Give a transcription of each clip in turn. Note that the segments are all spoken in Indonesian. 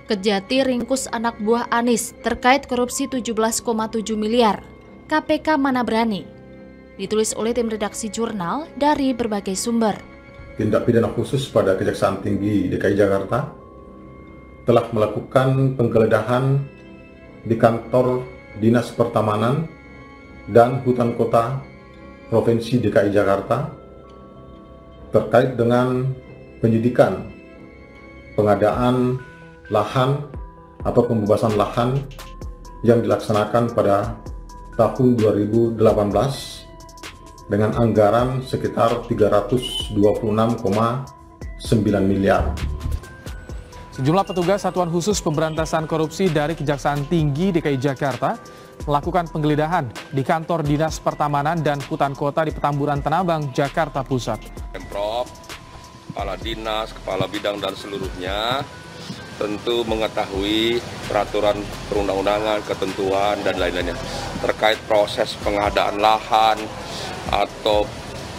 Kejati ringkus anak buah Anies terkait korupsi 17,7 miliar. KPK mana berani? Ditulis oleh tim redaksi jurnal dari berbagai sumber. Tindak pidana khusus pada Kejaksaan Tinggi DKI Jakarta telah melakukan penggeledahan di kantor Dinas Pertamanan dan Hutan Kota Provinsi DKI Jakarta terkait dengan penyidikan pengadaan lahan atau pembebasan lahan yang dilaksanakan pada tahun 2018 dengan anggaran sekitar 326,9 miliar. Sejumlah petugas Satuan Khusus Pemberantasan Korupsi dari Kejaksaan Tinggi DKI Jakarta melakukan penggeledahan di kantor Dinas Pertamanan dan Hutan Kota di Petamburan Tanabang, Jakarta Pusat. Pemprov, kepala dinas, kepala bidang dan seluruhnya tentu mengetahui peraturan perundang-undangan, ketentuan dan lain-lainnya terkait proses pengadaan lahan atau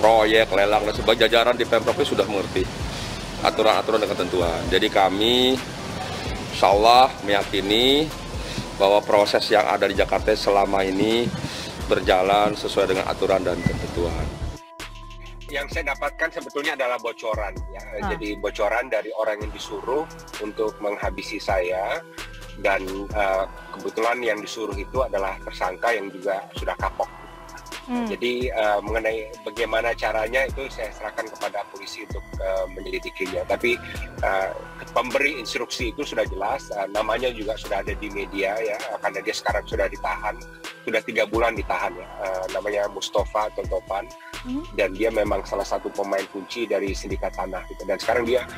proyek lelang dan sebagainya. Jajaran di Pemprov sudah mengerti aturan-aturan dan ketentuan. Jadi kami insya Allah meyakini bahwa proses yang ada di Jakarta selama ini berjalan sesuai dengan aturan dan ketentuan. Yang saya dapatkan sebetulnya adalah bocoran, ya. Jadi bocoran dari orang yang disuruh untuk menghabisi saya, dan kebetulan yang disuruh itu adalah tersangka yang juga sudah kapok. Jadi mengenai bagaimana caranya itu saya serahkan kepada polisi untuk menyelidikinya. Tapi pemberi instruksi itu sudah jelas, namanya juga sudah ada di media ya, karena dia sekarang sudah ditahan, sudah 3 bulan ditahan ya. Namanya Mustafa Tontopan, dan dia memang salah satu pemain kunci dari sindikat tanah gitu. Dan sekarang dia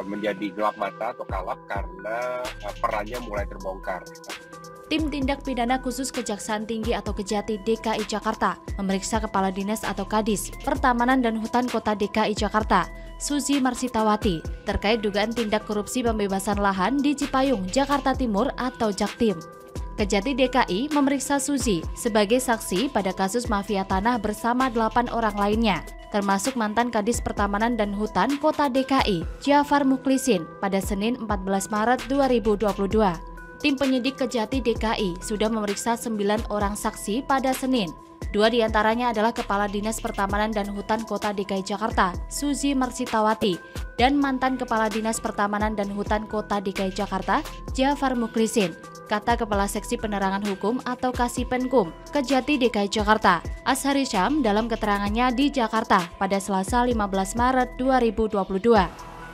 menjadi gelap mata atau kalap karena perannya mulai terbongkar. Tim Tindak Pidana Khusus Kejaksaan Tinggi atau Kejati DKI Jakarta memeriksa Kepala Dinas atau Kadis Pertamanan dan Hutan Kota DKI Jakarta, Suzy Marsitawati, terkait dugaan tindak korupsi pembebasan lahan di Cipayung, Jakarta Timur atau Jaktim. Kejati DKI memeriksa Suzy sebagai saksi pada kasus mafia tanah bersama 8 orang lainnya, termasuk mantan Kadis Pertamanan dan Hutan Kota DKI, Jafar Mukhlisin, pada Senin 14 Maret 2022. Tim penyidik Kejati DKI sudah memeriksa 9 orang saksi pada Senin. 2 diantaranya adalah Kepala Dinas Pertamanan dan Hutan Kota DKI Jakarta, Suzy Marsitawati, dan mantan Kepala Dinas Pertamanan dan Hutan Kota DKI Jakarta, Jafar Mukhlisin, kata Kepala Seksi Penerangan Hukum atau Kasipenkum, Kejati DKI Jakarta, Ashari Syam dalam keterangannya di Jakarta pada Selasa 15 Maret 2022.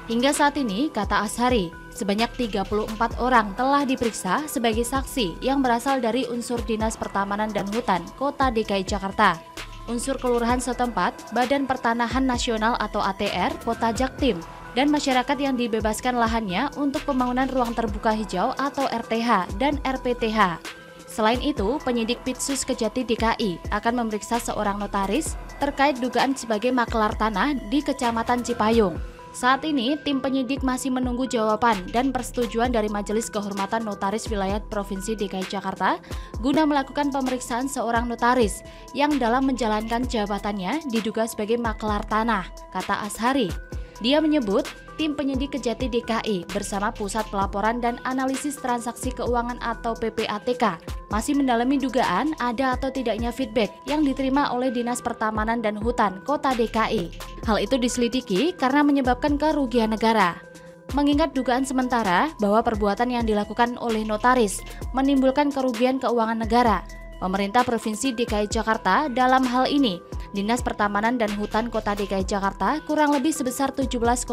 Hingga saat ini, kata Ashari, sebanyak 34 orang telah diperiksa sebagai saksi yang berasal dari unsur Dinas Pertamanan dan Hutan Kota DKI Jakarta, unsur kelurahan setempat, Badan Pertanahan Nasional atau ATR Kota Jaktim, dan masyarakat yang dibebaskan lahannya untuk pembangunan ruang terbuka hijau atau RTH dan RPTH. Selain itu, penyidik Pitsus Kejati DKI akan memeriksa seorang notaris terkait dugaan sebagai makelar tanah di Kecamatan Cipayung. Saat ini, tim penyidik masih menunggu jawaban dan persetujuan dari Majelis Kehormatan Notaris Wilayah Provinsi DKI Jakarta guna melakukan pemeriksaan seorang notaris yang dalam menjalankan jabatannya diduga sebagai makelar tanah, kata Ashari. Dia menyebut tim penyidik Kejati DKI bersama Pusat Pelaporan dan Analisis Transaksi Keuangan atau PPATK masih mendalami dugaan ada atau tidaknya feedback yang diterima oleh Dinas Pertamanan dan Hutan Kota DKI. Hal itu diselidiki karena menyebabkan kerugian negara. Mengingat dugaan sementara bahwa perbuatan yang dilakukan oleh notaris menimbulkan kerugian keuangan negara, pemerintah Provinsi DKI Jakarta dalam hal ini Dinas Pertamanan dan Hutan Kota DKI Jakarta kurang lebih sebesar 17,7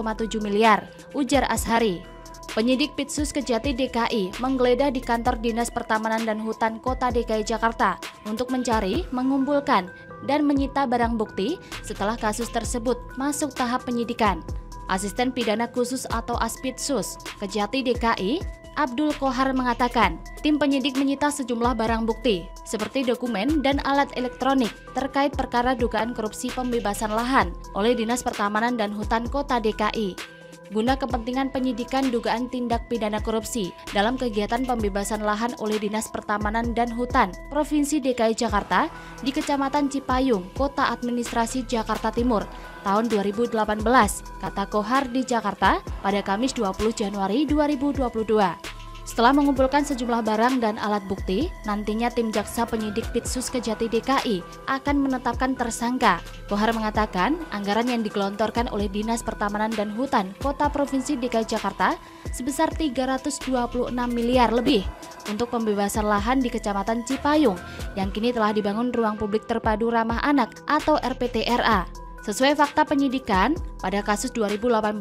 miliar, ujar Ashari. Penyidik Pitsus Kejati DKI menggeledah di kantor Dinas Pertamanan dan Hutan Kota DKI Jakarta untuk mencari, mengumpulkan, dan menyita barang bukti setelah kasus tersebut masuk tahap penyidikan. Asisten Pidana Khusus atau Aspitsus Kejati DKI, Abdul Kohar mengatakan, tim penyidik menyita sejumlah barang bukti seperti dokumen dan alat elektronik terkait perkara dugaan korupsi pembebasan lahan oleh Dinas Pertamanan dan Hutan Kota DKI. guna kepentingan penyidikan dugaan tindak pidana korupsi dalam kegiatan pembebasan lahan oleh Dinas Pertamanan dan Hutan Provinsi DKI Jakarta di Kecamatan Cipayung, Kota Administrasi Jakarta Timur tahun 2018, kata Kohar di Jakarta pada Kamis 20 Januari 2022. Setelah mengumpulkan sejumlah barang dan alat bukti, nantinya tim jaksa penyidik Ditsus Kejati DKI akan menetapkan tersangka. Kohar mengatakan, anggaran yang digelontorkan oleh Dinas Pertamanan dan Hutan Kota Provinsi DKI Jakarta sebesar 326 miliar lebih untuk pembebasan lahan di Kecamatan Cipayung yang kini telah dibangun Ruang Publik Terpadu Ramah Anak atau RPTRA. Sesuai fakta penyidikan, pada kasus 2018,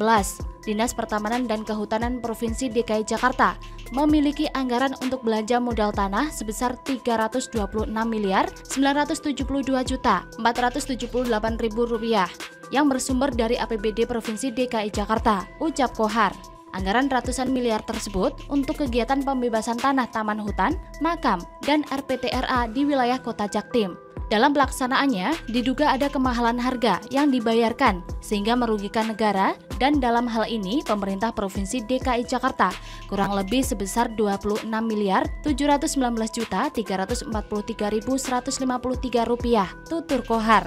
Dinas Pertamanan dan Kehutanan Provinsi DKI Jakarta memiliki anggaran untuk belanja modal tanah sebesar 326 miliar 972 juta 478 ribu rupiah yang bersumber dari APBD Provinsi DKI Jakarta, ucap Kohar. Anggaran ratusan miliar tersebut untuk kegiatan pembebasan tanah taman hutan, makam, dan RPTRA di wilayah Kota Jaktim. Dalam pelaksanaannya, diduga ada kemahalan harga yang dibayarkan sehingga merugikan negara dan dalam hal ini pemerintah Provinsi DKI Jakarta kurang lebih sebesar 26 miliar 719 juta 343.153 rupiah, tutur Kohar.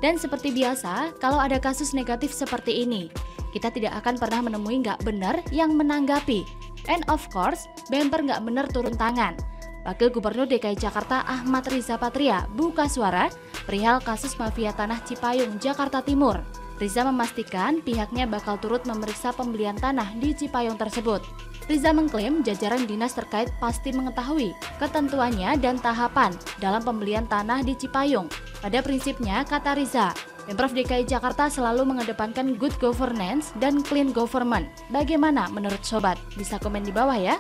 Dan seperti biasa, kalau ada kasus negatif seperti ini, kita tidak akan pernah menemui nggak benar yang menanggapi. And of course, bemper nggak benar turun tangan. Wakil Gubernur DKI Jakarta Ahmad Riza Patria buka suara perihal kasus mafia tanah Cipayung, Jakarta Timur. Riza memastikan pihaknya bakal turut memeriksa pembelian tanah di Cipayung tersebut. Riza mengklaim jajaran dinas terkait pasti mengetahui ketentuannya dan tahapan dalam pembelian tanah di Cipayung. Pada prinsipnya, kata Riza, Pemprov DKI Jakarta selalu mengedepankan good governance dan clean government. Bagaimana menurut Sobat? Bisa komen di bawah ya.